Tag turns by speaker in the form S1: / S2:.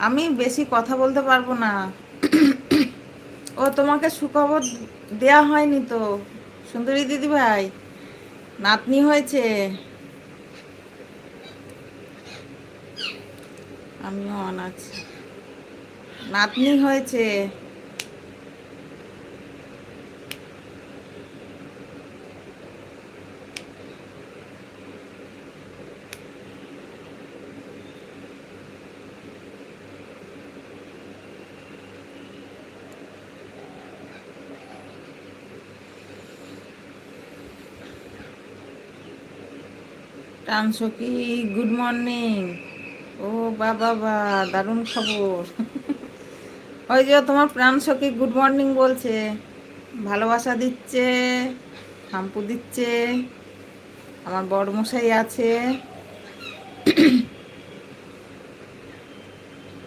S1: আমি বেশি কথা বলতে পারবো না। ও তোমাকে সুখবর দেয়া হয়নি তো সুন্দরী দিদি ভাই, নাতনি হয়েছে। আমিও অন আছি। নাতনি হয়েছে। টানসকি, গুড মর্নিং। ও বাবা বা, দারুণ খবর। ওই যে তোমার প্রাণ সখী গুড মর্নিং বলছে, ভালোবাসা দিচ্ছে, শাম্পু দিচ্ছে, আমার বড়মশাই আছে।